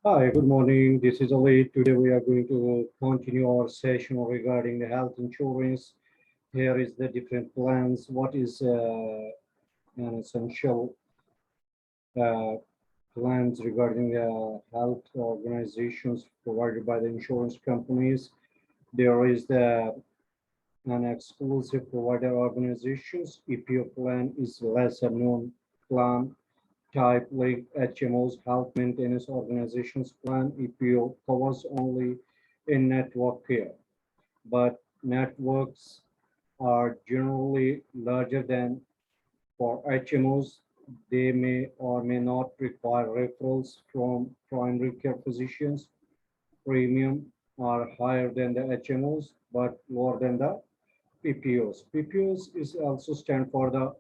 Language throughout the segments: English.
Hi, good morning. This is Ali. Today we are going to continue our session regarding the health insurance. Here is the different plans. What is an essential uh, plans regarding health organizations provided by the insurance companies. There is the non-exclusive provider organizations. EPO plan is lesser known plan type like HMOs, Health Maintenance Organizations Plan. EPO covers only in-network care, but networks are generally larger than for HMOs. They may or may not require referrals from primary care physicians. Premium are higher than the HMOs, but lower than the PPOs. PPOs is also stand for the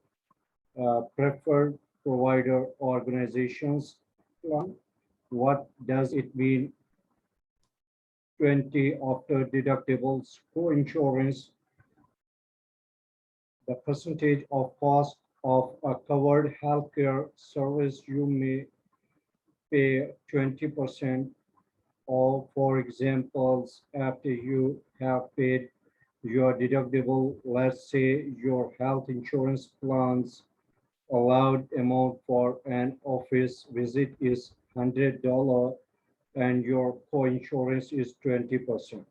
preferred provider organizations plan. What does it mean? 20 after deductibles, co-insurance, the percentage of cost of a covered healthcare service you may pay 20%, or for examples, after you have paid your deductible, let's say your health insurance plans allowed amount for an office visit is $100 and your co-insurance is 20%.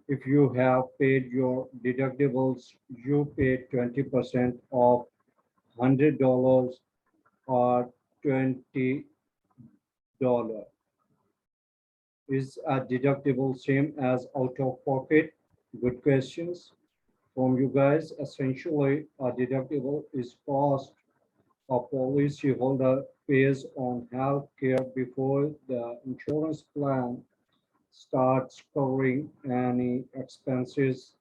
If you have paid your deductibles, you pay 20% of $100 or $20. Is a deductible same as out of pocket? Good questions from you guys. Essentially, a deductible is cost a policyholder pays on health care before the insurance plan starts covering any expenses,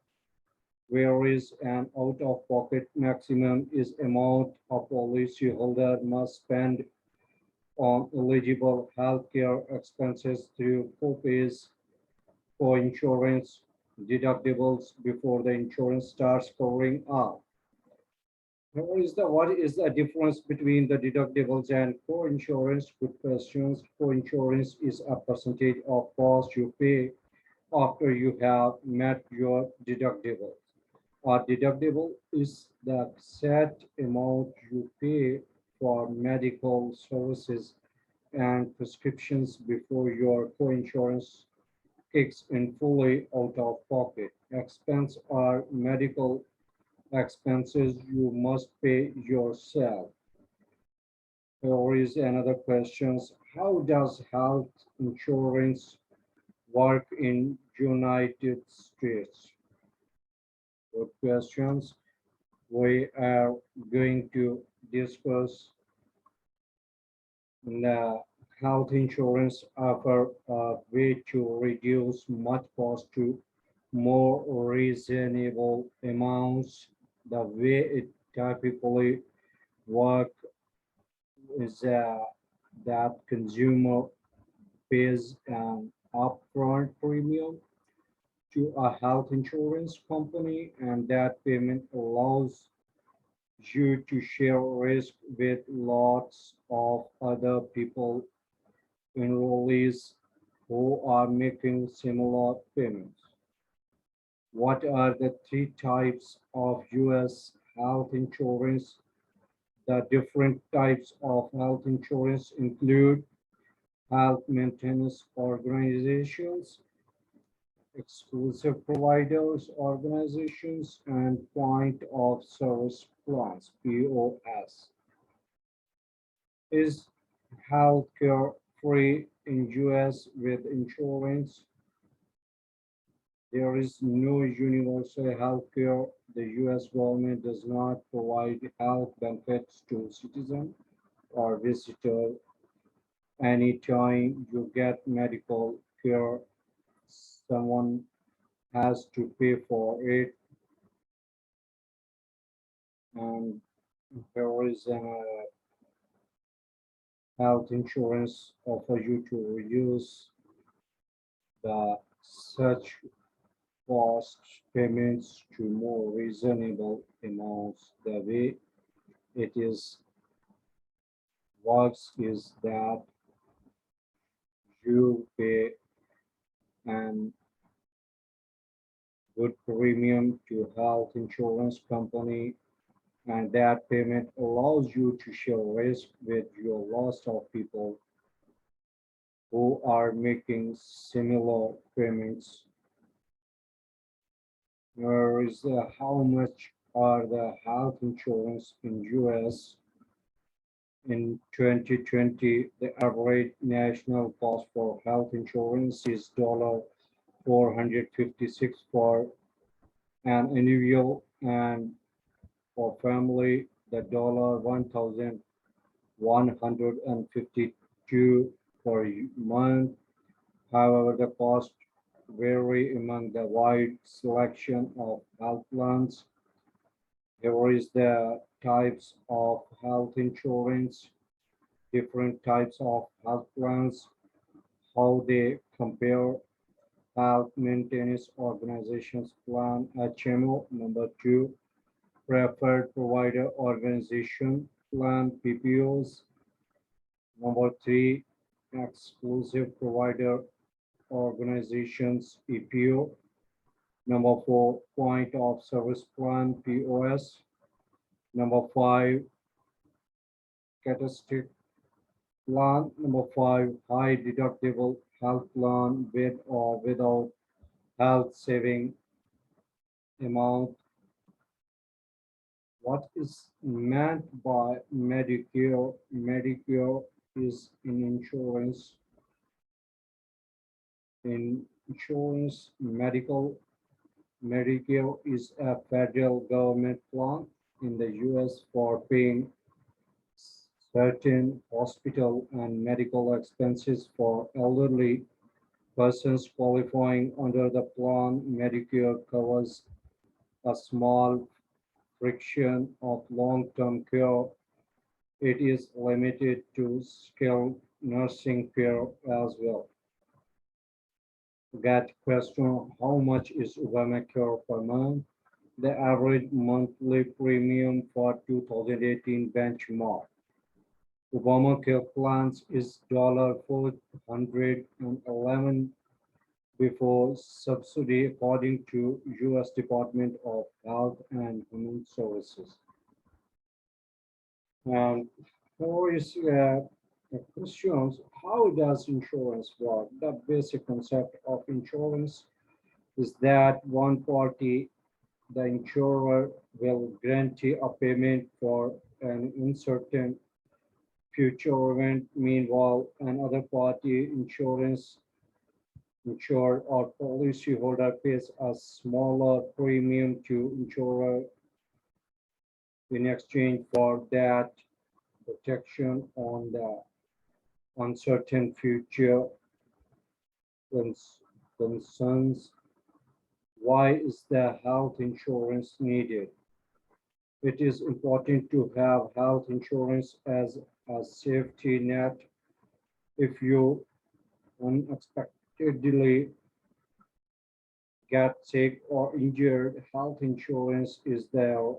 whereas an out-of-pocket maximum is amount a policyholder must spend on eligible healthcare expenses through co-pays for insurance deductibles before the insurance starts covering all. What is the difference between the deductibles and co-insurance? Good questions. Co-insurance is a percentage of cost you pay after you have met your deductible. A deductible is the set amount you pay for medical services and prescriptions before your co-insurance kicks in fully out of pocket. Expense are medical expenses you must pay yourself. There is another question. How does health insurance work in United States? Good questions. We are going to discuss the health insurance offer a way to reduce much cost to more reasonable amounts. The way it typically works is that consumer pays an upfront premium to a health insurance company, and that payment allows you to share risk with lots of other people, enrollees who are making similar payments. What are the three types of US health insurance? The different types of health insurance include health maintenance organizations, exclusive providers organizations, and point of service plans, POS. Is healthcare free in US with insurance? There is no universal health care. The US government does not provide health benefits to citizens or visitors. Anytime you get medical care, someone has to pay for it. And there is a health insurance offer you to reduce the such cost payments to more reasonable amounts. The way it is works is that you pay an good premium to health insurance company, and that payment allows you to share risk with your lots of people who are making similar payments. Where is how much are the health insurance in US? In 2020, the average national cost for health insurance is $456 for an individual, and for family, the $1,152 per month. However, the costs vary among the wide selection of health plans. Here is the types of health insurance, different types of health plans, how they compare. Health Maintenance Organizations Plan, HMO. Number two, Preferred Provider Organization Plan, PPOs. Number three, Exclusive Provider Organizations, EPO. Number four, Point of Service Plan, POS. Number five, Catastrophic Plan. Number five, High Deductible Health Plan with or without health saving amount. What is meant by Medicare? Medicare is in insurance. In insurance, Medicare is a federal government plan in the US for paying certain hospital and medical expenses for elderly persons qualifying under the plan. Medicare covers a small fraction of long-term care. It is limited to skilled nursing care as well. Get question, how much is Obamacare per month? The average monthly premium for 2018 benchmark. Obamacare plans is $411 before subsidy according to US Department of Health and Human Services. And for the questions, how does insurance work? The basic concept of insurance is that one party, the insurer, will guarantee a payment for an uncertain future event. Meanwhile, another party, insured or policyholder, pays a smaller premium to insurer in exchange for that protection on the uncertain future concerns. Why is the health insurance needed? It is important to have health insurance as a safety net. If you unexpectedly get sick or injured, health insurance is there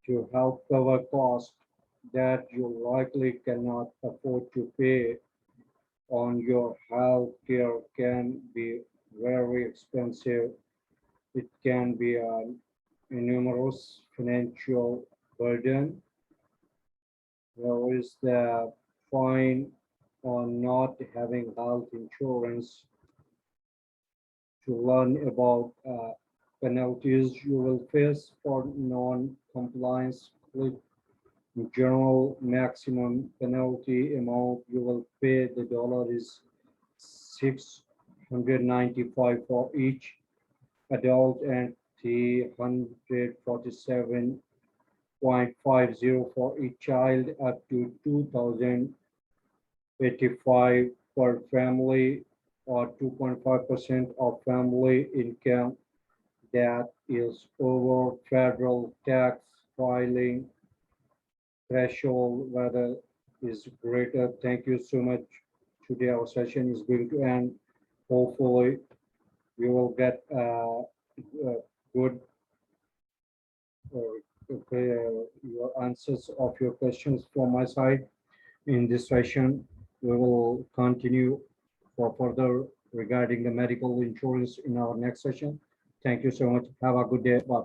to help cover costs that you likely cannot afford to pay on. Your health care can be very expensive. It can be an enormous financial burden. There is the fine on not having health insurance. To learn about penalties you will face for non-compliance, click general. Maximum penalty amount you will pay the dollar is $695 for each adult and $347.50 for each child, up to $2,085 per family, or 2.5% of family income that is over federal tax filing threshold, whether is greater. Thank you so much. Today our session is going to end. Hopefully we will get good your answers of your questions from my side. In this session, we will continue for further regarding the medical insurance in our next session. Thank you so much. Have a good day. Bye bye.